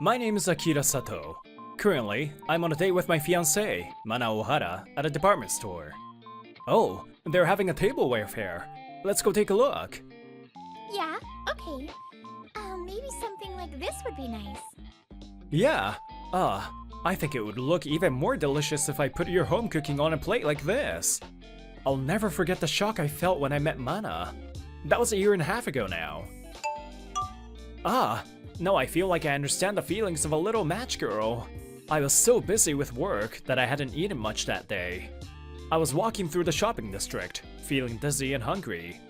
My name is Akira Sato. Currently, I'm on a date with my fiancée, Mana Ohara, at a department store. Oh, they're having a tableware fair. Let's go take a look. Yeah, okay. Maybe something like this would be nice. Yeah, I think it would look even more delicious if I put your home cooking on a plate like this. I'll never forget the shock I felt when I met Mana. That was a year and a half ago now. Now I feel like I understand the feelings of a little match girl. I was so busy with work that I hadn't eaten much that day. I was walking through the shopping district, feeling dizzy and hungry.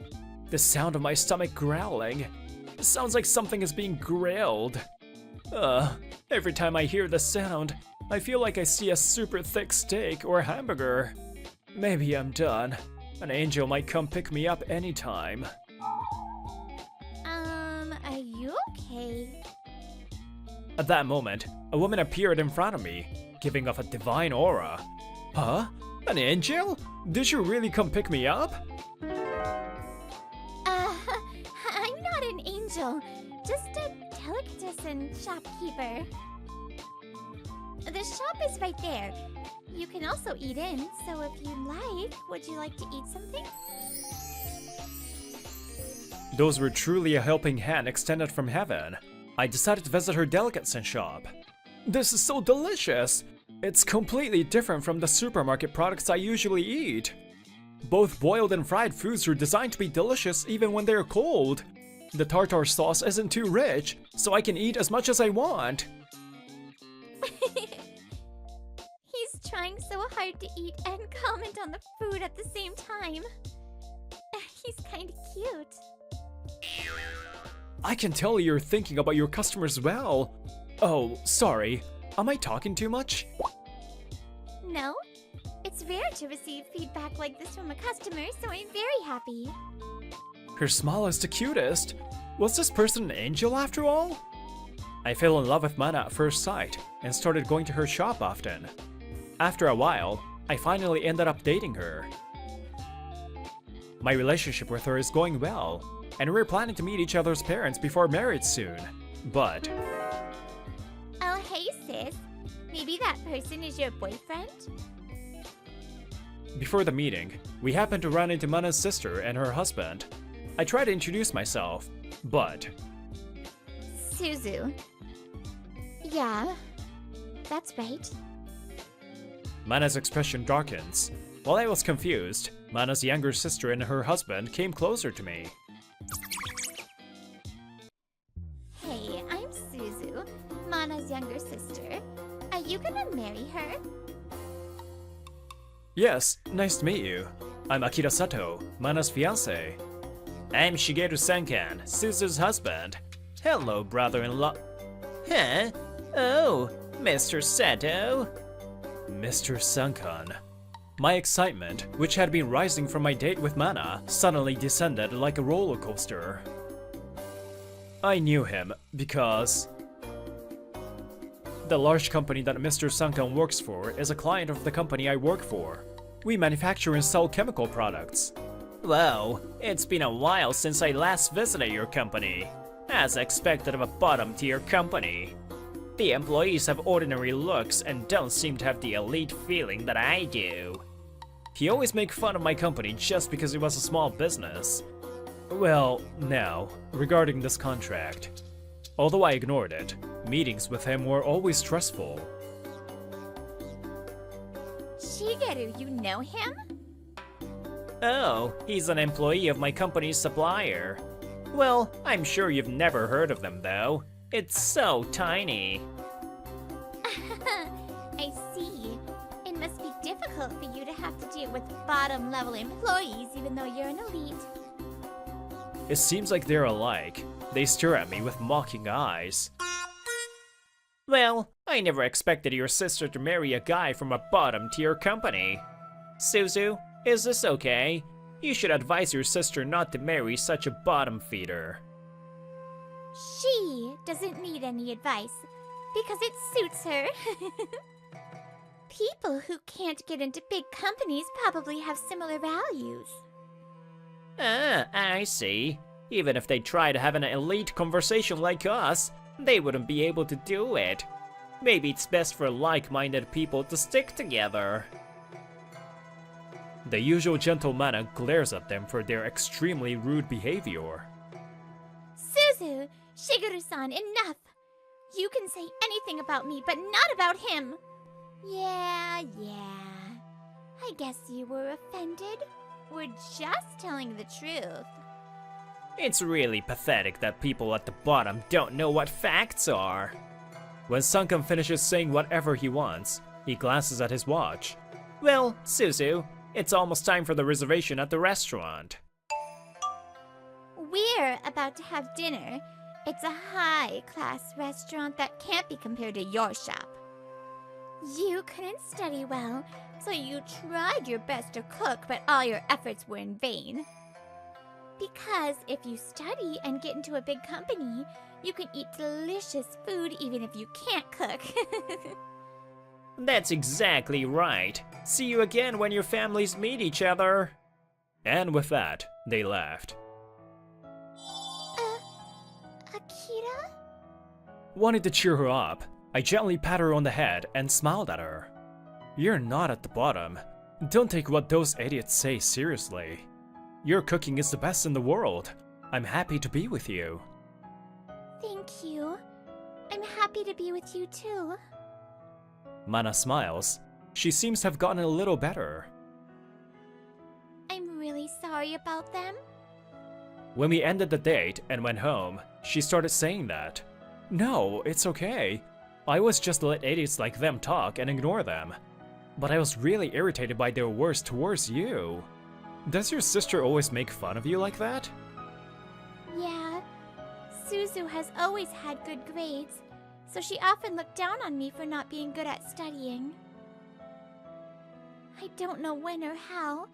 The sound of my stomach growling. It sounds like something is being grilled. Every time I hear the sound, I feel like I see a super thick steak or a hamburger. Maybe I'm done. An angel might come pick me up anytime. Are you okay? At that moment, a woman appeared in front of me, giving off a divine aura. Huh? An angel? Did you really come pick me up? I'm not an angel, just a delicatessen shopkeeper. The shop is right there. You can also eat in, so if you'd like, would you like to eat something? Those were truly a helping hand extended from heaven. I decided to visit her delicatessen shop. This is so delicious! It's completely different from the supermarket products I usually eat. Both boiled and fried foods are designed to be delicious even when they're cold. The tartar sauce isn't too rich, so I can eat as much as I want. He's trying so hard to eat and comment on the food at the same time. He's kinda cute. I can tell you're thinking about your customers well. Oh, sorry. Am I talking too much? No? It's rare to receive feedback like this from a customer, so I'm very happy. Her smile is the cutest. Was this person an angel after all? I fell in love with Mana at first sight and started going to her shop often. After a while, I finally ended up dating her. My relationship with her is going well, and we're planning to meet each other's parents before marriage soon. But... Oh, hey sis. Maybe that person is your boyfriend? Before the meeting, we happened to run into Mana's sister and her husband. I tried to introduce myself, but... Suzu. Yeah, that's right. Mana's expression darkens. While I was confused, Mana's younger sister and her husband came closer to me. Hey, I'm Suzu, Mana's younger sister. Are you gonna marry her? Yes, nice to meet you. I'm Akira Sato, Mana's fiancé. I'm Shigeru Senkan, Suzu's husband. Hello, brother-in-law. Huh? Oh, Mr. Sato? Mr. Senkan. My excitement, which had been rising from my date with Mana, suddenly descended like a roller coaster. I knew him because... the large company that Mr. Senkan works for is a client of the company I work for. We manufacture and sell chemical products. Well, it's been a while since I last visited your company, as expected of a bottom-tier company. The employees have ordinary looks and don't seem to have the elite feeling that I do. He always makes fun of my company just because it was a small business. Well, now, regarding this contract. Although I ignored it, meetings with him were always stressful. Shigeru, you know him? Oh, he's an employee of my company's supplier. Well, I'm sure you've never heard of them though. It's so tiny. I see. It must be difficult for you to have to deal with bottom-level employees even though you're an elite. It seems like they're alike. They stare at me with mocking eyes. Well, I never expected your sister to marry a guy from a bottom-tier company. Suzu, is this okay? You should advise your sister not to marry such a bottom feeder. She doesn't need any advice because it suits her. People who can't get into big companies probably have similar values. Ah, I see. Even if they try to have an elite conversation like us, They wouldn't be able to do it. Maybe it's best for like-minded people to stick together. The usual gentle Mana glares at them for their extremely rude behavior. Suzu! Shigeru-san, enough! You can say anything about me, but not about him! Yeah. I guess you were offended. We're just telling the truth. It's really pathetic that people at the bottom don't know what facts are. When Sunken finishes saying whatever he wants, he glances at his watch. Well, Suzu, it's almost time for the reservation at the restaurant. We're about to have dinner. It's a high-class restaurant that can't be compared to your shop. You couldn't study well, so you tried your best to cook, but all your efforts were in vain. Because if you study and get into a big company, you can eat delicious food even if you can't cook. That's exactly right. See you again when your families meet each other. And with that, they left. Akira? Wanting to cheer her up, I gently pat her on the head and smiled at her. You're not at the bottom. Don't take what those idiots say seriously. Your cooking is the best in the world. I'm happy to be with you. Thank you. I'm happy to be with you too. Mana smiles. She seems to have gotten a little better. I'm really sorry about them. When we ended the date and went home, she started saying that. No, it's okay. I was just let idiots like them talk and ignore them. But I was really irritated by their words towards you. Does your sister always make fun of you like that? Yeah. Suzu has always had good grades, so she often looked down on me for not being good at studying. I don't know when or how,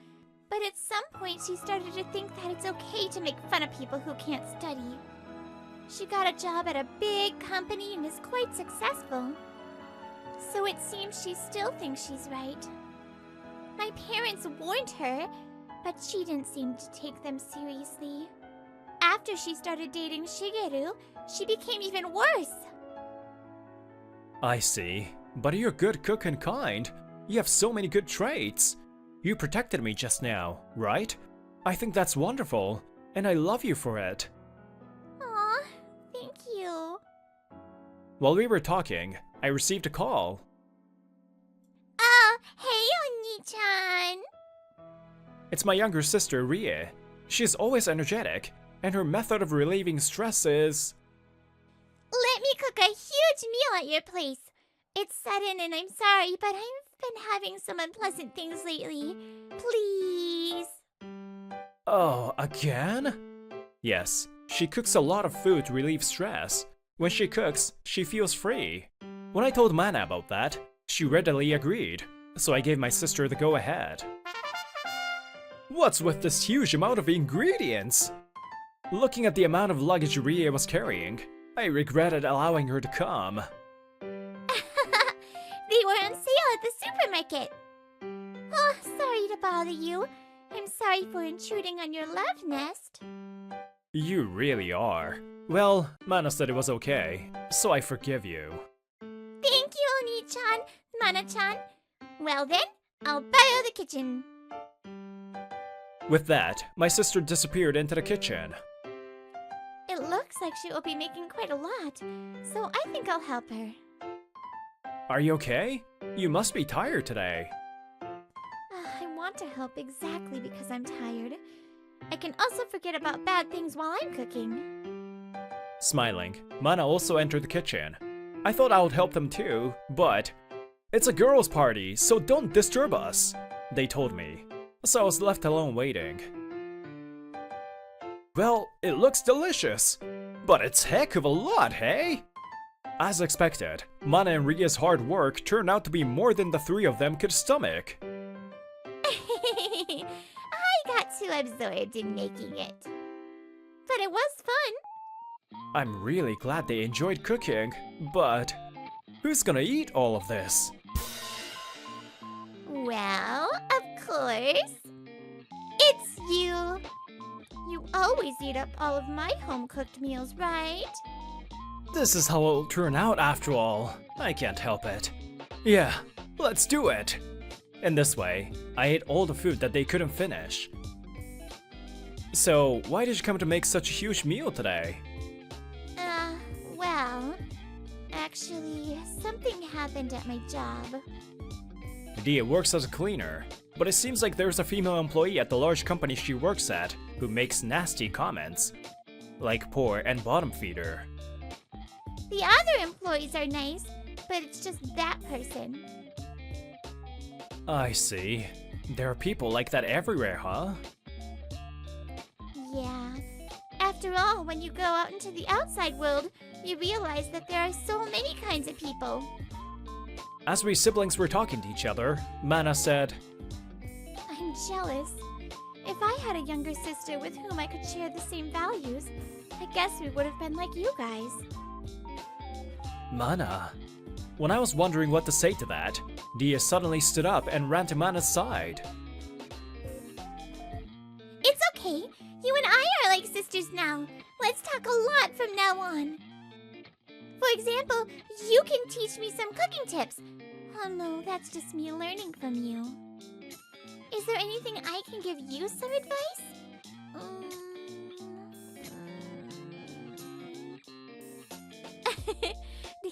but at some point she started to think that it's okay to make fun of people who can't study. She got a job at a big company and is quite successful. So it seems she still thinks she's right. My parents warned her, but she didn't seem to take them seriously. After she started dating Shigeru, she became even worse. I see. But you're a good cook and kind. You have so many good traits. You protected me just now, right? I think that's wonderful, and I love you for it. Aw, thank you. While we were talking, I received a call. Oh, hey, Oni-chan. It's my younger sister, Rie. She's always energetic, and her method of relieving stress is... Let me cook a huge meal at your place. It's sudden and I'm sorry, but I've been having some unpleasant things lately. Please. Oh, again? Yes, she cooks a lot of food to relieve stress. When she cooks, she feels free. When I told Mana about that, she readily agreed, so I gave my sister the go-ahead. What's with this huge amount of ingredients? Looking at the amount of luggage Rie was carrying, I regretted allowing her to come. They were on sale at the supermarket. Oh, sorry to bother you. I'm sorry for intruding on your love nest. You really are. Well, Mana said it was okay, so I forgive you. Thank you, Oni-chan, Mana-chan. Well then, I'll borrow the kitchen. With that, my sister disappeared into the kitchen. It looks like she will be making quite a lot, so I think I'll help her. Are you okay? You must be tired today. I want to help exactly because I'm tired. I can also forget about bad things while I'm cooking. Smiling, Mana also entered the kitchen. I thought I would help them too, but... It's a girls' party, so don't disturb us, they told me. So I was left alone waiting. Well, it looks delicious, but it's heck of a lot, hey? As expected, Mana and Rie's hard work turned out to be more than the three of them could stomach. I got too absorbed in making it. But it was fun. I'm really glad they enjoyed cooking, but who's gonna eat all of this? Well, of course. It's you. You always eat up all of my home-cooked meals, right? This is how it'll turn out after all. I can't help it. Yeah, let's do it! In this way, I ate all the food that they couldn't finish. So, why did you come to make such a huge meal today? Well, actually, something happened at my job. Dia works as a cleaner, but it seems like there's a female employee at the large company she works at who makes nasty comments, like poor and bottom feeder. The other employees are nice, but it's just that person. I see. There are people like that everywhere, huh? Yeah. After all, when you go out into the outside world, you realize that there are so many kinds of people. As we siblings were talking to each other, Mana said, I'm jealous. If I had a younger sister with whom I could share the same values, I guess we would have been like you guys. Mana. When I was wondering what to say to that, Dia suddenly stood up and ran to Mana's side. It's okay. You and I are like sisters now. Let's talk a lot from now on. For example, you can teach me some cooking tips. Oh no, that's just me learning from you. Is there anything I can give you some advice?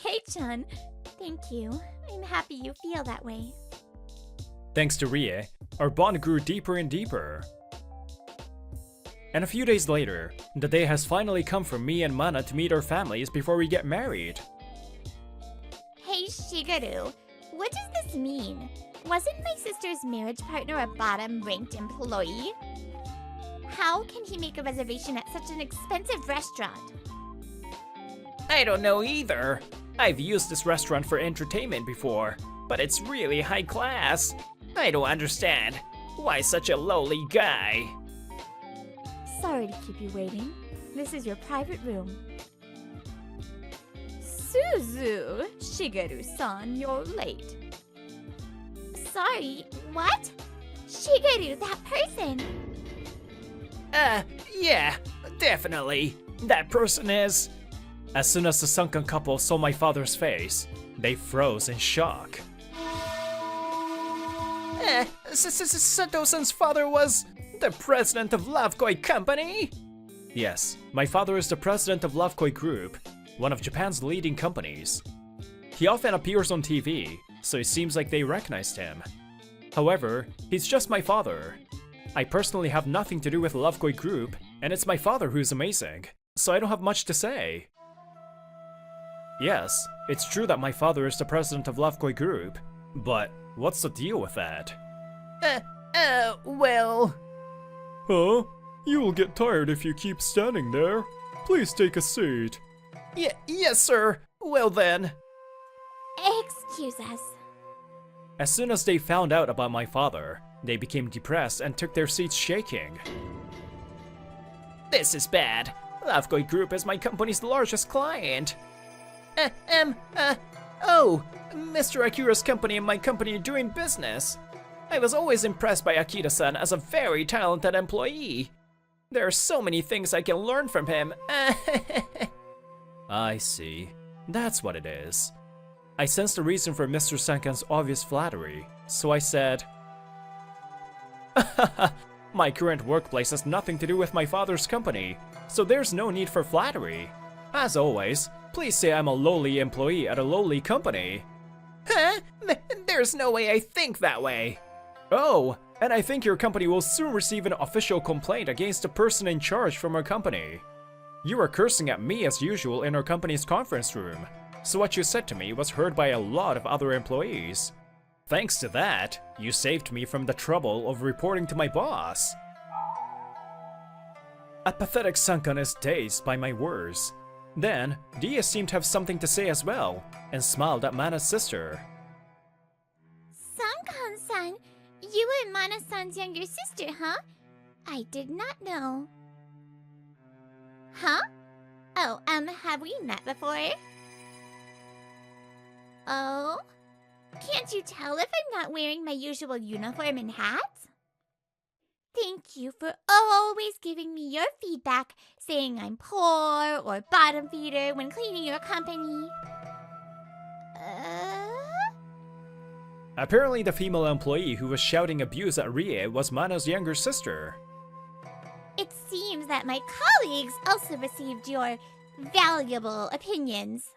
Hey-chan, thank you. I'm happy you feel that way. Thanks to Rie, our bond grew deeper and deeper. And a few days later, the day has finally come for me and Mana to meet our families before we get married. Hey Shigeru, what does this mean? Wasn't my sister's marriage partner a bottom-ranked employee? How can he make a reservation at such an expensive restaurant? I don't know either. I've used this restaurant for entertainment before, but it's really high class. I don't understand. Why such a lowly guy? Sorry to keep you waiting. This is your private room. Suzu, Shigeru-san, you're late. Sorry, what? Shigeru, that person! Yeah, definitely. That person is... As soon as the sunken couple saw my father's face, they froze in shock. Sato-san's father was the president of Lovekoi Company? Yes, my father is the president of Lovekoi Group, one of Japan's leading companies. He often appears on TV, so it seems like they recognized him. However, he's just my father. I personally have nothing to do with Lovekoi Group, and it's my father who's amazing, so I don't have much to say. Yes, it's true that my father is the president of Lovekoi Group, but what's the deal with that? Well... Huh? You will get tired if you keep standing there. Please take a seat. Yes, sir. Well then. Excuse us. As soon as they found out about my father, they became depressed and took their seats shaking. This is bad. Lovekoi Group is my company's largest client. Mr. Akira's company and my company are doing business. I was always impressed by Akira-san as a very talented employee. There are so many things I can learn from him. I see. That's what it is. I sensed the reason for Mr. Sankan's obvious flattery, so I said, my current workplace has nothing to do with my father's company, so there's no need for flattery. As always, please say I'm a lowly employee at a lowly company. Huh? There's no way I think that way. Oh, and I think your company will soon receive an official complaint against the person in charge from our company. You were cursing at me as usual in our company's conference room, so what you said to me was heard by a lot of other employees. Thanks to that, you saved me from the trouble of reporting to my boss. A pathetic Sankan is dazed by my words. Then, Dia seemed to have something to say as well, and smiled at Mana's sister. Sankan-san, you and Mana-san's younger sister, huh? I did not know. Huh? Oh, have we met before? Oh? Can't you tell if I'm not wearing my usual uniform and hat? thank you for always giving me your feedback, saying I'm poor or bottom feeder when cleaning your company. Apparently the female employee who was shouting abuse at Rie was Mana's younger sister. It seems that my colleagues also received your valuable opinions.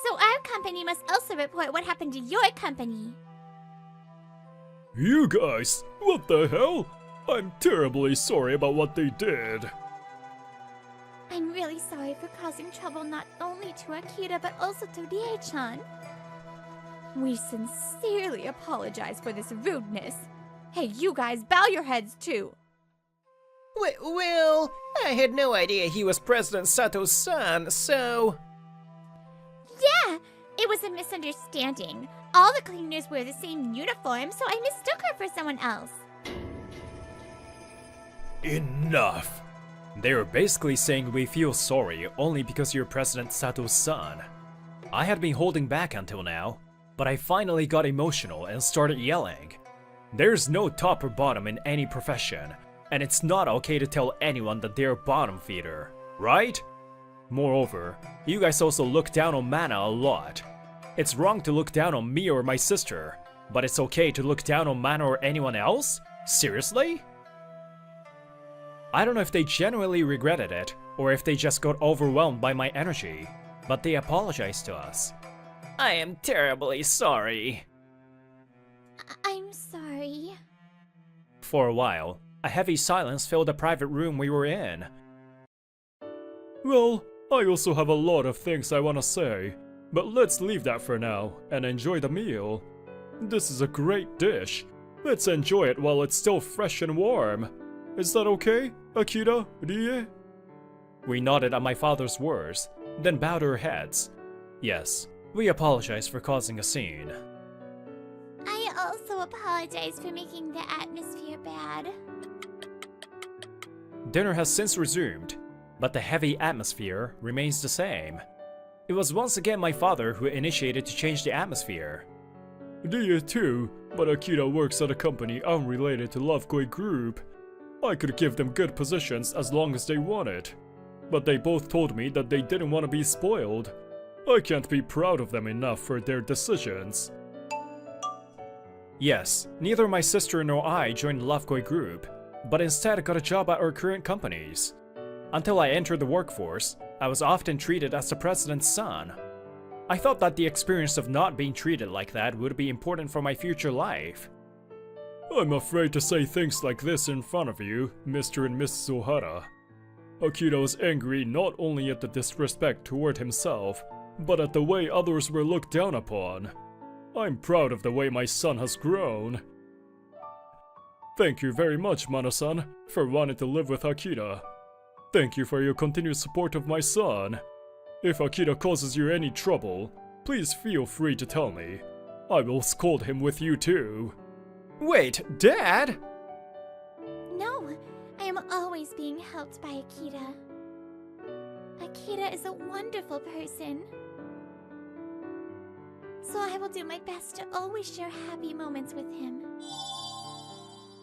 So our company must also report what happened to your company. You guys, what the hell? I'm terribly sorry about what they did. I'm really sorry for causing trouble not only to Akira but also to Rie-chan. We sincerely apologize for this rudeness. Hey, you guys, bow your heads too. Well, I had no idea he was President Sato's son, so... Yeah, it was a misunderstanding. All the cleaners wear the same uniform, so I mistook her for someone else. Enough! They were basically saying we feel sorry only because you're President Sato's son. I had been holding back until now, but I finally got emotional and started yelling. There's no top or bottom in any profession, and it's not okay to tell anyone that they're bottom feeder, right? Moreover, you guys also look down on Mana a lot. It's wrong to look down on me or my sister, but it's okay to look down on Mana or anyone else? Seriously? I don't know if they genuinely regretted it, or if they just got overwhelmed by my energy, but they apologized to us. I am terribly sorry. I'm sorry. For a while, a heavy silence filled the private room we were in. Well, I also have a lot of things I want to say, but let's leave that for now and enjoy the meal. This is a great dish. Let's enjoy it while it's still fresh and warm. Is that okay, Akira, Rie? We nodded at my father's words, then bowed our heads. Yes, we apologize for causing a scene. I also apologize for making the atmosphere bad. Dinner has since resumed, but the heavy atmosphere remains the same. It was once again my father who initiated to change the atmosphere. Rie too, but Akira works at a company unrelated to Lovekoi Group. I could give them good positions as long as they wanted. But they both told me that they didn't want to be spoiled. I can't be proud of them enough for their decisions. Yes, neither my sister nor I joined the Lovekoi Group, but instead got a job at our current companies. Until I entered the workforce, I was often treated as the president's son. I thought that the experience of not being treated like that would be important for my future life. I'm afraid to say things like this in front of you, Mr. and Miss Zohara. Akira was angry not only at the disrespect toward himself, but at the way others were looked down upon. I'm proud of the way my son has grown. Thank you very much, Mana-san, for wanting to live with Akira. Thank you for your continued support of my son. If Akira causes you any trouble, please feel free to tell me. I will scold him with you too. Wait, Dad? No, I am always being helped by Akira. Akira is a wonderful person. So I will do my best to always share happy moments with him.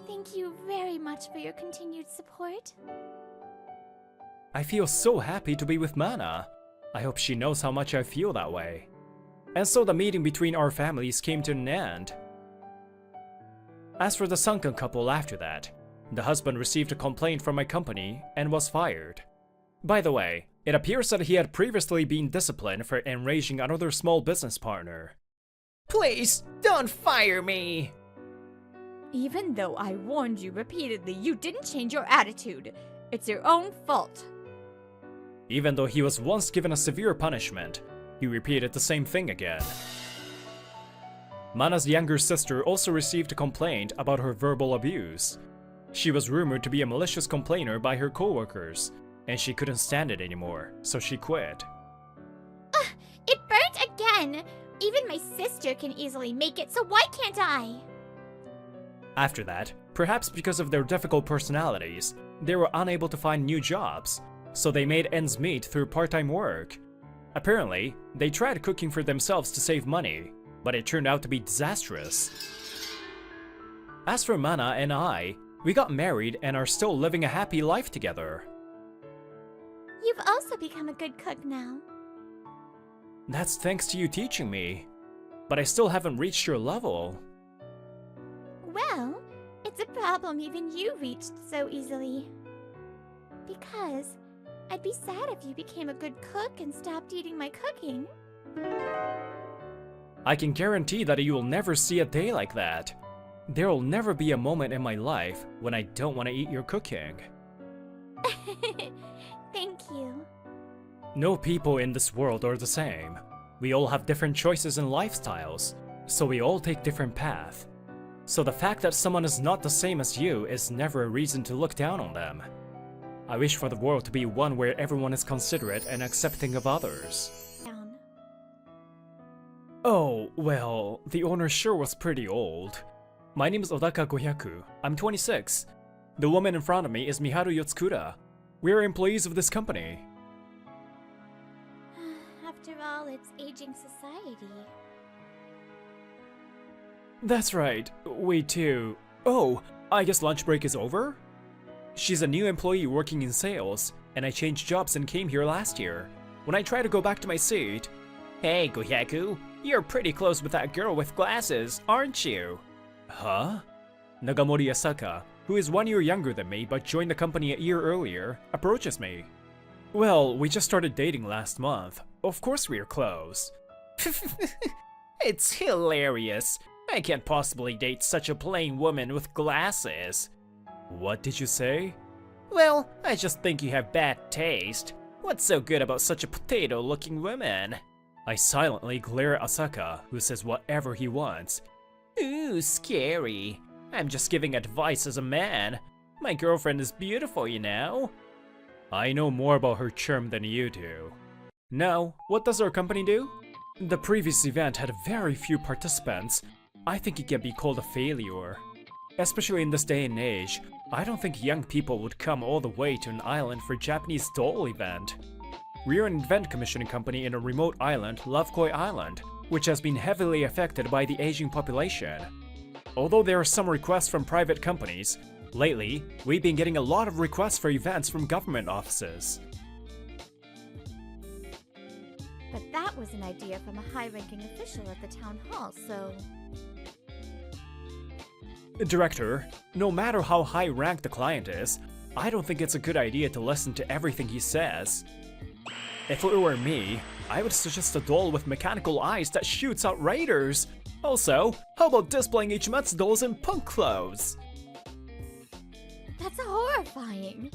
Thank you very much for your continued support. I feel so happy to be with Mana. I hope she knows how much I feel that way. And so the meeting between our families came to an end. As for the sunken couple after that, the husband received a complaint from my company and was fired. By the way, it appears that he had previously been disciplined for enraging another small business partner. Please, don't fire me! Even though I warned you repeatedly, you didn't change your attitude. It's your own fault. Even though he was once given a severe punishment, he repeated the same thing again. Mana's younger sister also received a complaint about her verbal abuse. She was rumored to be a malicious complainer by her coworkers, and she couldn't stand it anymore, so she quit. It burnt again! Even my sister can easily make it, so why can't I? After that, perhaps because of their difficult personalities, they were unable to find new jobs, so they made ends meet through part-time work. Apparently, they tried cooking for themselves to save money, but it turned out to be disastrous. As for Mana and I, We got married and are still living a happy life together. You've also become a good cook now. That's thanks to you teaching me. But I still haven't reached your level. Well, it's a problem even you reached so easily. Because I'd be sad if you became a good cook and stopped eating my cooking. I can guarantee that you will never see a day like that. There will never be a moment in my life when I don't want to eat your cooking. Thank you. No people in this world are the same. We all have different choices and lifestyles, so we all take different paths. So the fact that someone is not the same as you is never a reason to look down on them. I wish for the world to be one where everyone is considerate and accepting of others. Down. Oh, well, the owner sure was pretty old. My name is Odaka Gohyaku. I'm 26. The woman in front of me is Miharu Yotsukura. We are employees of this company. After all, it's aging society. That's right, we too. Oh, I guess lunch break is over? She's a new employee working in sales, and I changed jobs and came here last year. When I try to go back to my seat... Hey, Gohyaku, you're pretty close with that girl with glasses, aren't you? Huh? Nagamori Asaka, who is 1 year younger than me but joined the company a year earlier, approaches me. Well, we just started dating last month. Of course we're close. It's hilarious. I can't possibly date such a plain woman with glasses. What did you say? Well, I just think you have bad taste. What's so good about such a potato-looking woman? I silently glare at Asaka, who says whatever he wants. Ooh, scary. I'm just giving advice as a man. My girlfriend is beautiful, you know. I know more about her charm than you do. Now, what does our company do? The previous event had very few participants. I think it can be called a failure. Especially in this day and age, I don't think young people would come all the way to an island for a Japanese doll event. We're an event commissioning company in a remote island, Lovekoi Island, which has been heavily affected by the aging population. Although there are some requests from private companies, lately, we've been getting a lot of requests for events from government offices. But that was an idea from a high-ranking official at the town hall, so... Director, no matter how high-ranked the client is, I don't think it's a good idea to listen to everything he says. If it were me, I would suggest a doll with mechanical eyes that shoots out raiders. Also, how about displaying Ichimatsu dolls in punk clothes? That's horrifying.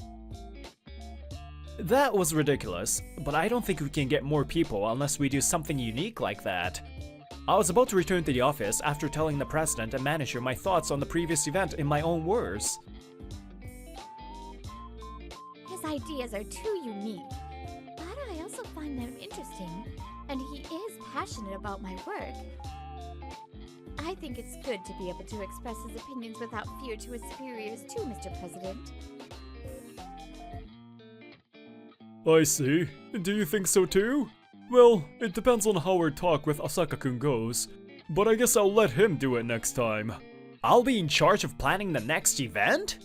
That was ridiculous, but I don't think we can get more people unless we do something unique like that. I was about to return to the office after telling the president and manager my thoughts on the previous event in my own words. His ideas are too unique, but I also find them interesting, and he is passionate about my work. I think it's good to be able to express his opinions without fear to his superiors too, Mr. President. I see. Do you think so too? Well, it depends on how our talk with Asaka-kun goes, but I guess I'll let him do it next time. I'll be in charge of planning the next event?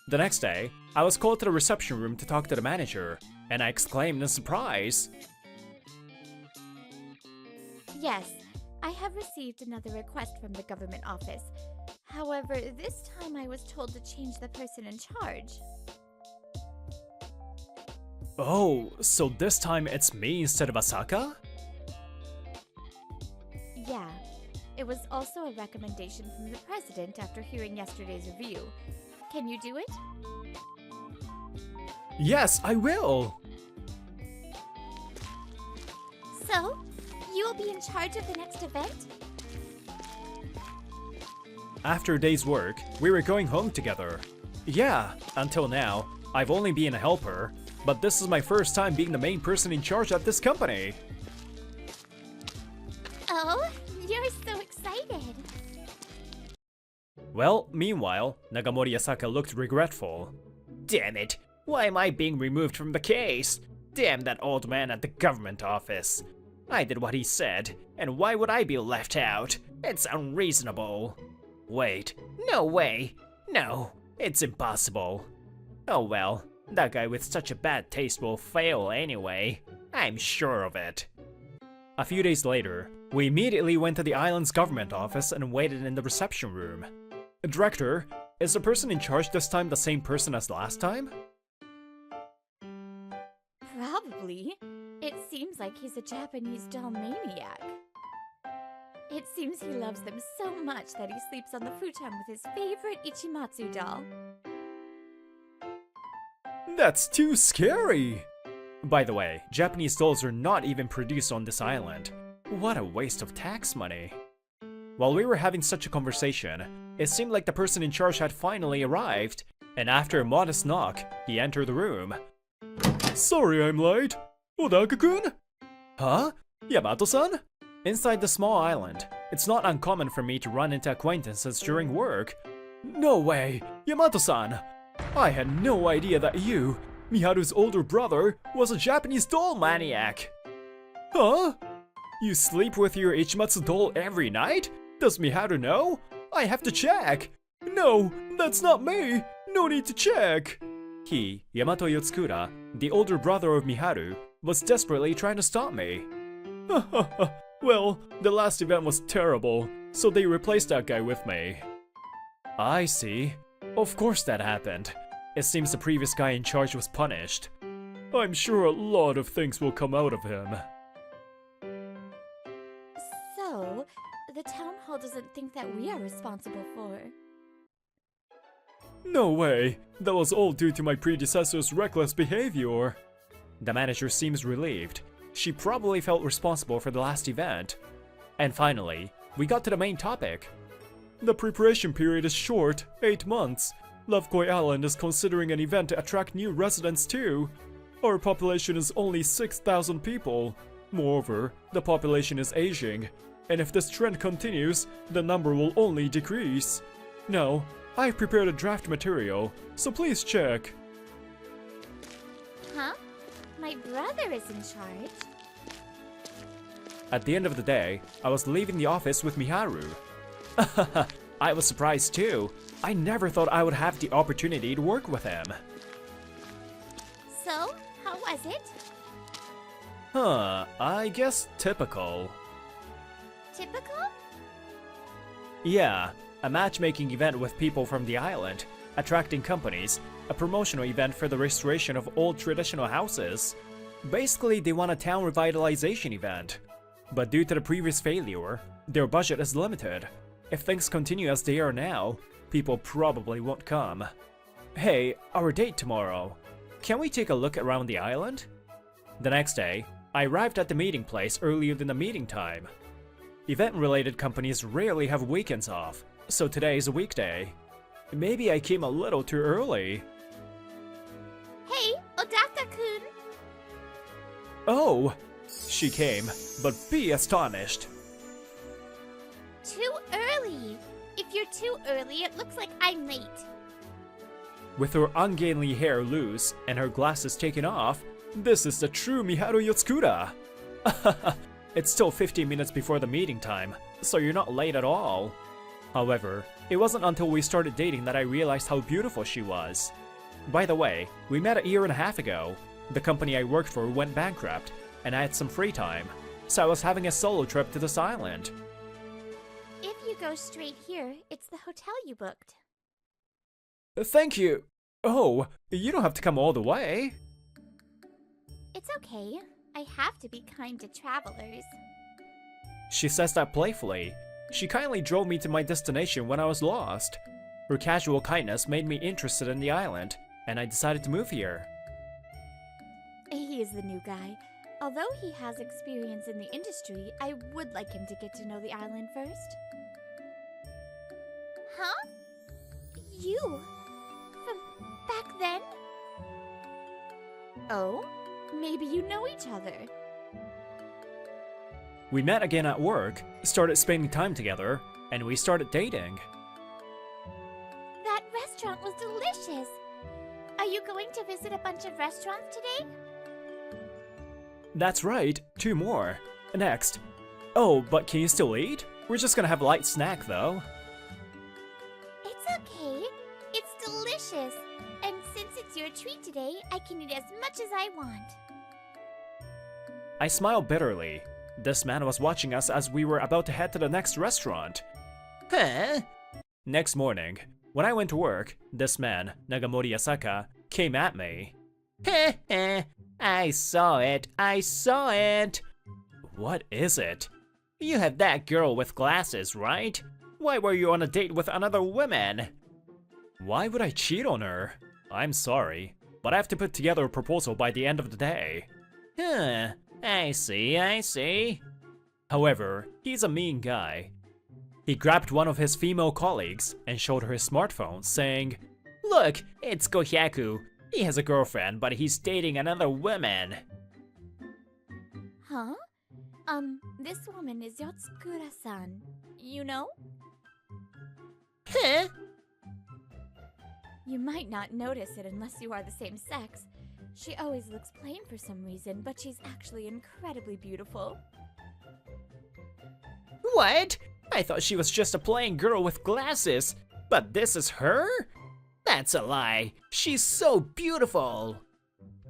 The next day, I was called to the reception room to talk to the manager, and I exclaimed in surprise. Yes, I have received another request from the government office. However, this time I was told to change the person in charge. Oh, so this time it's me instead of Asaka? Yeah, it was also a recommendation from the president after hearing yesterday's review. Can you do it? Yes, I will! So, you will be in charge of the next event? After a day's work, we were going home together. Yeah, until now, I've only been a helper, but this is my first time being the main person in charge at this company. Oh, you're so excited. Well, meanwhile, Nagamori Asaka looked regretful. Damn it, why am I being removed from the case? Damn that old man at the government office. I did what he said, and why would I be left out? It's unreasonable. Wait, no way. No, It's impossible. Oh well, that guy with such a bad taste will fail anyway. I'm sure of it. A few days later, we immediately went to the island's government office and waited in the reception room. Director, is the person in charge this time the same person as last time? Probably. It seems like he's a Japanese doll maniac. It seems he loves them so much that he sleeps on the futon with his favorite Ichimatsu doll. That's too scary! By the way, Japanese dolls are not even produced on this island. What a waste of tax money. While we were having such a conversation, it seemed like the person in charge had finally arrived, and after a modest knock, he entered the room. Sorry I'm late. Odaka-kun? Huh? Yamato-san? Inside the small island, it's not uncommon for me to run into acquaintances during work. No way! Yamato-san! I had no idea that you, Miharu's older brother, was a Japanese doll maniac! Huh? You sleep with your Ichimatsu doll every night? Does Miharu know? I have to check! No, that's not me! No need to check! He, Yamato Yotsukura, the older brother of Miharu, was desperately trying to stop me. Well, the last event was terrible, so they replaced that guy with me. I see. Of course that happened. It seems the previous guy in charge was punished. I'm sure a lot of things will come out of him. So, the town hall doesn't think that we are responsible for. No way! That was all due to my predecessor's reckless behavior. The manager seems relieved. She probably felt responsible for the last event. And finally, we got to the main topic. The preparation period is short, 8 months. Lovekoi Island is considering an event to attract new residents too. Our population is only 6,000 people. Moreover, the population is aging, and if this trend continues, the number will only decrease. Now, I've prepared a draft material, so please check. Huh? My brother is in charge. At the end of the day, I was leaving the office with Miharu. I was surprised too. I never thought I would have the opportunity to work with him. So, how was it? I guess typical. Typical? Yeah, a matchmaking event with people from the island, attracting companies, a promotional event for the restoration of old traditional houses. Basically, they want a town revitalization event. But due to the previous failure, their budget is limited. If things continue as they are now, people probably won't come. Hey, our date tomorrow. Can we take a look around the island? The next day, I arrived at the meeting place earlier than the meeting time. Event-related companies rarely have weekends off, so today is a weekday. Maybe I came a little too early. Hey, Odaka-kun! Oh! She came, but be astonished. Too early! If you're too early, it looks like I'm late. With her ungainly hair loose and her glasses taken off, this is the true Miharu Yotsukura! It's still 15 minutes before the meeting time, so you're not late at all. However, it wasn't until we started dating that I realized how beautiful she was. By the way, we met a year and a half ago. The company I worked for went bankrupt, and I had some free time, so I was having a solo trip to this island. If you go straight here, it's the hotel you booked. Thank you! Oh, you don't have to come all the way. It's okay. I have to be kind to travelers. She says that playfully. She kindly drove me to my destination when I was lost. Her casual kindness made me interested in the island, and I decided to move here. He is the new guy. Although he has experience in the industry, I would like him to get to know the island first. Huh? You? From back then? Oh? Maybe you know each other. We met again at work, started spending time together, and we started dating. That restaurant was delicious! Are you going to visit a bunch of restaurants today? That's right, 2 more. Next. Oh, but can you still eat? We're just gonna have a light snack though. It's okay. It's delicious! can eat as much as I want. I smiled bitterly. This man was watching us as we were about to head to the next restaurant. Huh? Next morning, when I went to work, this man, Nagamori Asaka, came at me. Heh heh, I saw it. What is it? You have that girl with glasses, right? Why were you on a date with another woman? Why would I cheat on her? I'm sorry, but I have to put together a proposal by the end of the day. Huh, I see. However, he's a mean guy. He grabbed one of his female colleagues and showed her his smartphone, saying, "Look, it's Kohyaku. He has a girlfriend, but he's dating another woman." Huh? This woman is Yotsukura-san. You know? Huh? You might not notice it unless you are the same sex. She always looks plain for some reason, but she's actually incredibly beautiful. What? I thought she was just a plain girl with glasses, but this is her? That's a lie. She's so beautiful.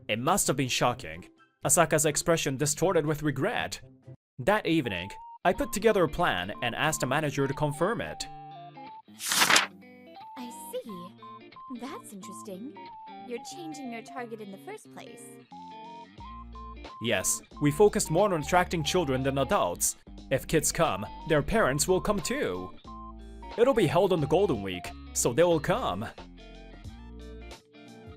It must have been shocking. Asaka's expression distorted with regret. That evening, I put together a plan and asked the manager to confirm it. I see. That's interesting. You're changing your target in the first place. Yes, we focused more on attracting children than adults. If kids come, their parents will come too. It'll be held on the Golden Week, so they will come.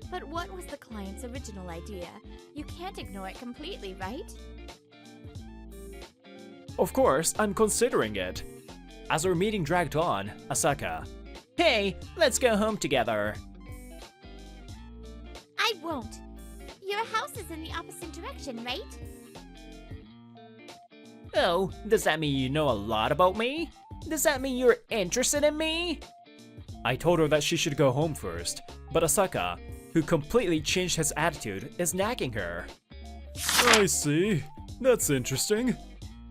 But what was the client's original idea? You can't ignore it completely, right? Of course, I'm considering it. As our meeting dragged on, Asaka, "Hey, let's go home together." I won't. Your house is in the opposite direction, right? Oh, does that mean you know a lot about me? Does that mean you're interested in me? I told her that she should go home first, but Asaka, who completely changed his attitude, is nagging her. I see. That's interesting.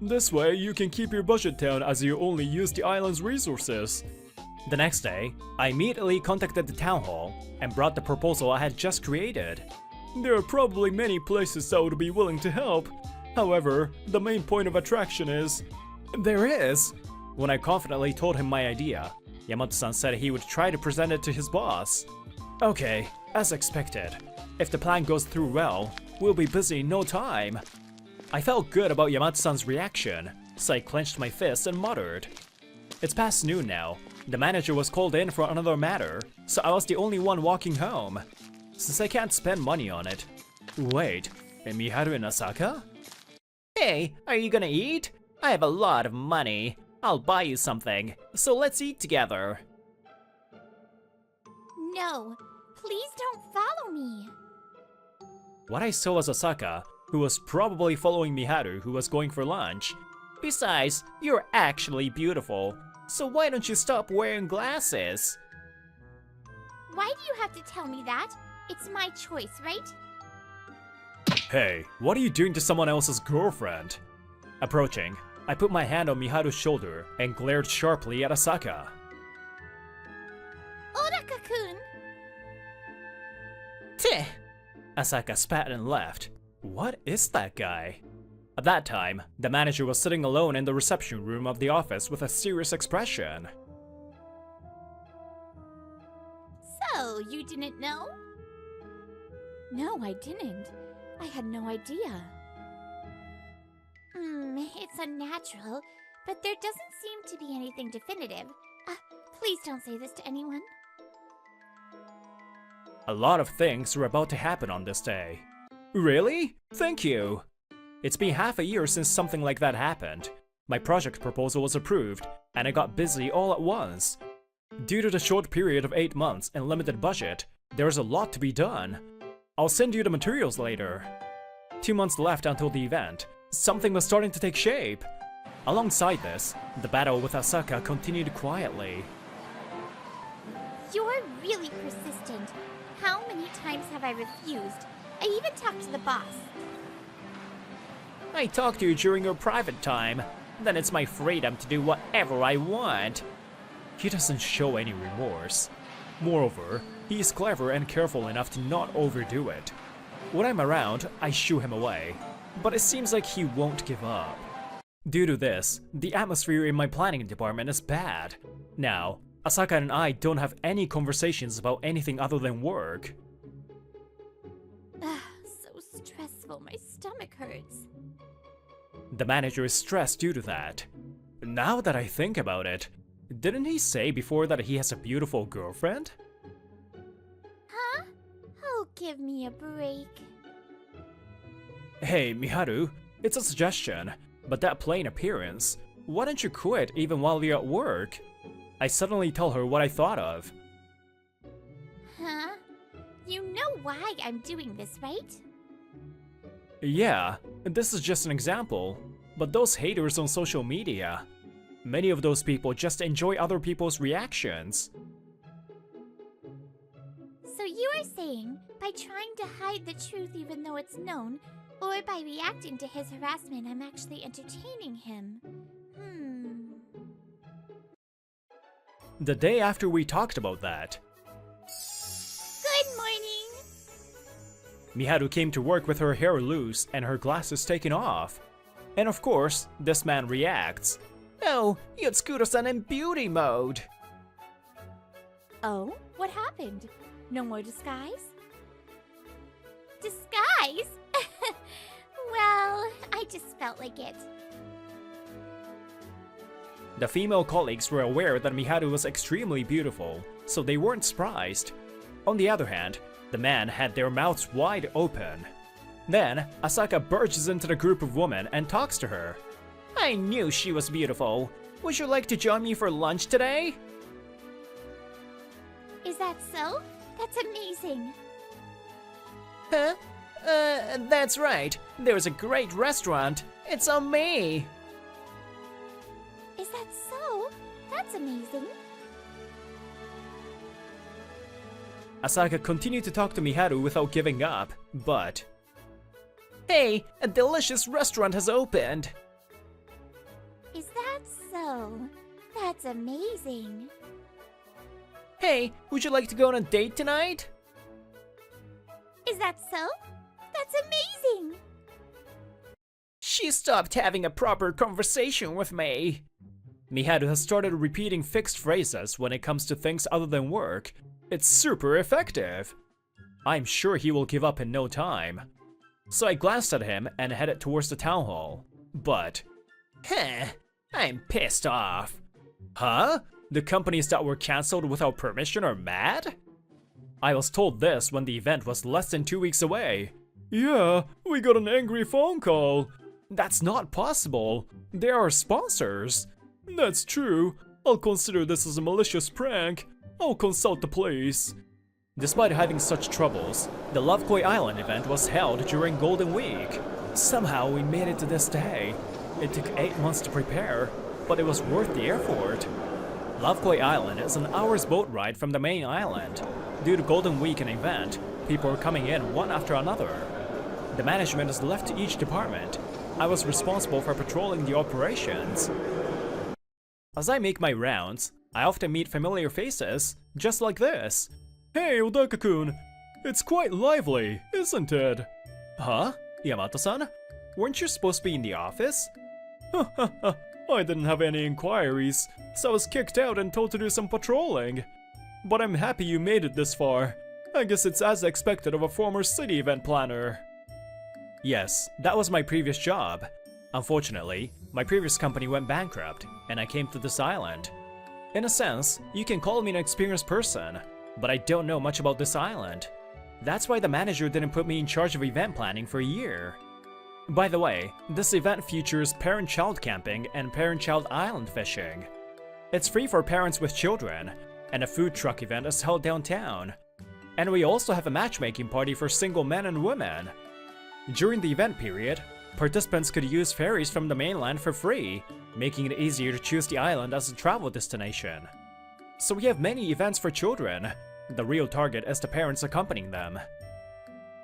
This way you can keep your budget down as you only use the island's resources. The next day, I immediately contacted the town hall and brought the proposal I had just created. There are probably many places that would be willing to help. However, the main point of attraction is... There is! When I confidently told him my idea, Yamato-san said he would try to present it to his boss. Okay, as expected. If the plan goes through well, we'll be busy in no time. I felt good about Yamato-san's reaction, so I clenched my fist and muttered. It's past noon now. The manager was called in for another matter, so I was the only one walking home. Since I can't spend money on it. Wait, Miharu and Asaka? Hey, are you gonna eat? I have a lot of money. I'll buy you something, so let's eat together. No, please don't follow me. What I saw was Asaka, who was probably following Miharu, who was going for lunch. Besides, you're actually beautiful, so why don't you stop wearing glasses? Why do you have to tell me that? It's my choice, right? Hey, what are you doing to someone else's girlfriend? Approaching, I put my hand on Miharu's shoulder and glared sharply at Asaka. Oraka-kun! Teh! Asaka spat and left. What is that guy? At that time, the manager was sitting alone in the reception room of the office with a serious expression. So, you didn't know? No, I didn't. I had no idea. It's unnatural, but there doesn't seem to be anything definitive. Please don't say this to anyone. A lot of things were about to happen on this day. Really? Thank you! It's been half a year since something like that happened. My project proposal was approved, and I got busy all at once. Due to the short period of 8 months and limited budget, there is a lot to be done. I'll send you the materials later. 2 months left until the event. Something was starting to take shape. Alongside this, the battle with Asaka continued quietly. You're really persistent. How many times have I refused? I even talked to the boss. I talked to you during your private time. Then it's my freedom to do whatever I want. He doesn't show any remorse. Moreover, he is clever and careful enough to not overdo it. When I'm around, I shoo him away, but it seems like he won't give up. Due to this, the atmosphere in my planning department is bad. Now, Asaka and I don't have any conversations about anything other than work. So stressful, my stomach hurts. The manager is stressed due to that. Now that I think about it, didn't he say before that he has a beautiful girlfriend? Huh? Oh, give me a break. Hey, Miharu, it's a suggestion, but that plain appearance, why don't you quit even while you're at work? I suddenly tell her what I thought of. Huh? You know why I'm doing this, right? Yeah, this is just an example, but those haters on social media, many of those people just enjoy other people's reactions. So you are saying, by trying to hide the truth even though it's known, or by reacting to his harassment, I'm actually entertaining him? The day after we talked about that, Good morning! Miharu came to work with her hair loose and her glasses taken off. And of course, this man reacts. Oh, Yotsukudo-san in beauty mode! Oh, what happened? No more disguise? Disguise? Well, I just felt like it. The female colleagues were aware that Miharu was extremely beautiful, so they weren't surprised. On the other hand, the men had their mouths wide open. Then, Asaka barges into the group of women and talks to her. I knew she was beautiful. Would you like to join me for lunch today? Is that so? That's amazing. Huh? That's right. There's a great restaurant. It's on me. Is that so? That's amazing. Asaka continued to talk to Miharu without giving up, but... Hey, a delicious restaurant has opened! Is that so? That's amazing. Hey, would you like to go on a date tonight? Is that so? That's amazing! She stopped having a proper conversation with me. Miharu has started repeating fixed phrases when it comes to things other than work. It's super effective. I'm sure he will give up in no time. So I glanced at him and headed towards the town hall. But, I'm pissed off. Huh? The companies that were cancelled without permission are mad? I was told this when the event was less than 2 weeks away. Yeah, we got an angry phone call. That's not possible. They're our sponsors. That's true. I'll consider this as a malicious prank. I'll consult the police. Despite having such troubles, the Love Koi Island event was held during Golden Week. Somehow we made it to this day. It took 8 months to prepare, but it was worth the effort. Love Koi Island is an hour's boat ride from the main island. Due to Golden Week and event, people are coming in one after another. The management is left to each department. I was responsible for patrolling the operations. As I make my rounds, I often meet familiar faces, just like this. Hey, Odaka-kun! It's quite lively, isn't it? Huh? Yamato-san? Weren't you supposed to be in the office? I didn't have any inquiries, so I was kicked out and told to do some patrolling. But I'm happy you made it this far. I guess it's as expected of a former city event planner. Yes, that was my previous job. Unfortunately, my previous company went bankrupt, and I came to this island. In a sense, you can call me an experienced person, but I don't know much about this island. That's why the manager didn't put me in charge of event planning for a year. By the way, this event features parent-child camping and parent-child island fishing. It's free for parents with children, and a food truck event is held downtown. And we also have a matchmaking party for single men and women. During the event period, participants could use ferries from the mainland for free, making it easier to choose the island as a travel destination. So we have many events for children. The real target is the parents accompanying them.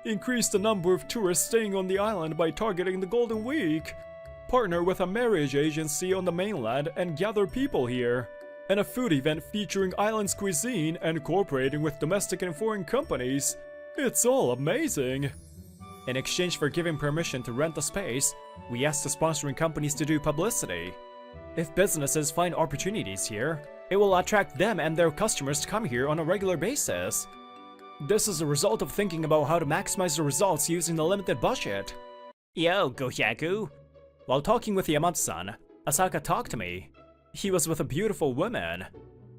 Increase the number of tourists staying on the island by targeting the Golden Week. Partner with a marriage agency on the mainland and gather people here. And a food event featuring island's cuisine and cooperating with domestic and foreign companies. It's all amazing. In exchange for giving permission to rent the space, we asked the sponsoring companies to do publicity. If businesses find opportunities here, it will attract them and their customers to come here on a regular basis. This is a result of thinking about how to maximize the results using the limited budget. Yo, Gohyaku. While talking with Yamata-san, Asaka talked to me. He was with a beautiful woman.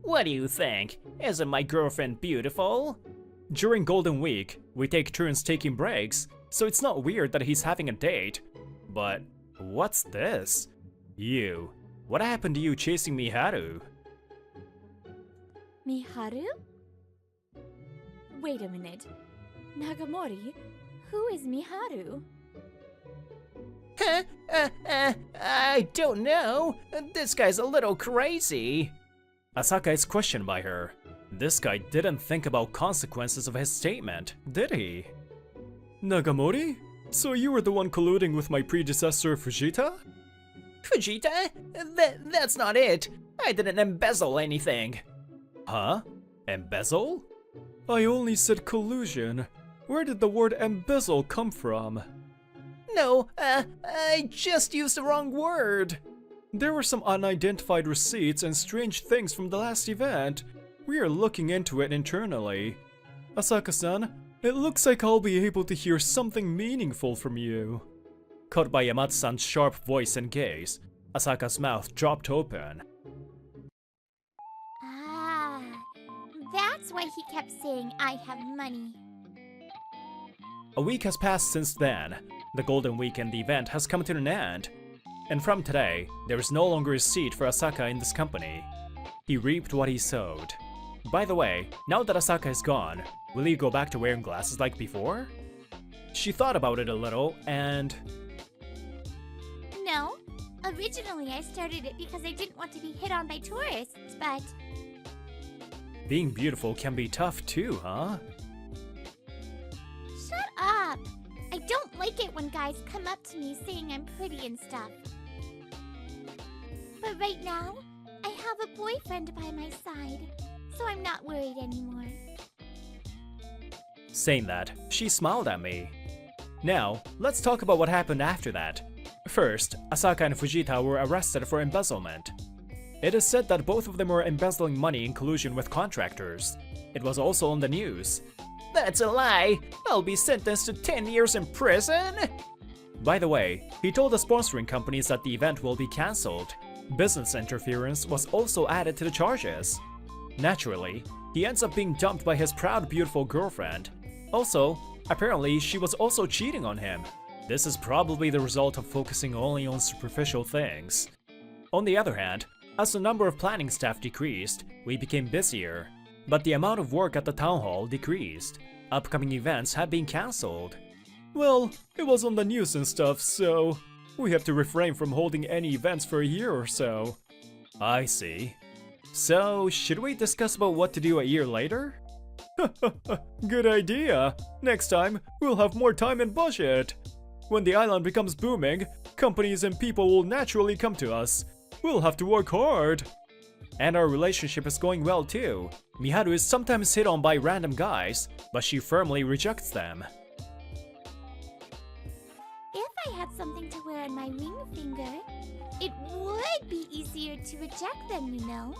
What do you think? Isn't my girlfriend beautiful? During Golden Week, we take turns taking breaks, so it's not weird that he's having a date. But what's this? You. What happened to you chasing Miharu? Miharu? Wait a minute. Nagamori? Who is Miharu? I don't know. This guy's a little crazy. Asaka is questioned by her. This guy didn't think about consequences of his statement, did he? Nagamori? So you were the one colluding with my predecessor, Fujita? Fujita? That's not it. I didn't embezzle anything. Huh? Embezzle? I only said collusion. Where did the word embezzle come from? No, I just used the wrong word. There were some unidentified receipts and strange things from the last event. We are looking into it internally. Asaka-san, it looks like I'll be able to hear something meaningful from you. Caught by Yamata-san's sharp voice and gaze, Asaka's mouth dropped open. Ah, that's why he kept saying I have money. A week has passed since then. The Golden Week and the event has come to an end. And from today, there is no longer a seat for Asaka in this company. He reaped what he sowed. By the way, now that Asaka is gone, will you go back to wearing glasses like before? She thought about it a little and... No. Originally, I started it because I didn't want to be hit on by tourists, but... Being beautiful can be tough too, huh? Shut up! I don't like it when guys come up to me saying I'm pretty and stuff. But right now, I have a boyfriend by my side, so I'm not worried anymore. Saying that, she smiled at me. Now, let's talk about what happened after that. First, Asaka and Fujita were arrested for embezzlement. It is said that both of them were embezzling money in collusion with contractors. It was also on the news. That's a lie! I'll be sentenced to 10 years in prison! By the way, he told the sponsoring companies that the event will be cancelled. Business interference was also added to the charges. Naturally, he ends up being dumped by his proud, beautiful girlfriend. Also, apparently she was also cheating on him. This is probably the result of focusing only on superficial things. On the other hand, as the number of planning staff decreased, we became busier. But the amount of work at the town hall decreased. Upcoming events have been cancelled. Well, it was on the news and stuff, so we have to refrain from holding any events for a year or so. I see. So, should we discuss about what to do a year later? Good idea. Next time, we'll have more time and budget. When the island becomes booming, companies and people will naturally come to us. We'll have to work hard. And our relationship is going well too. Miharu is sometimes hit on by random guys, but she firmly rejects them. If I had something to wear on my ring finger, it would be easier to reject them, you know?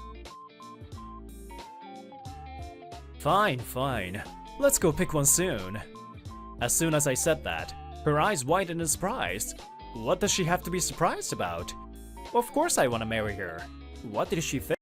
Fine. Let's go pick one soon. As soon as I said that, her eyes widened in surprise. What does she have to be surprised about? Of course I want to marry her. What did she think?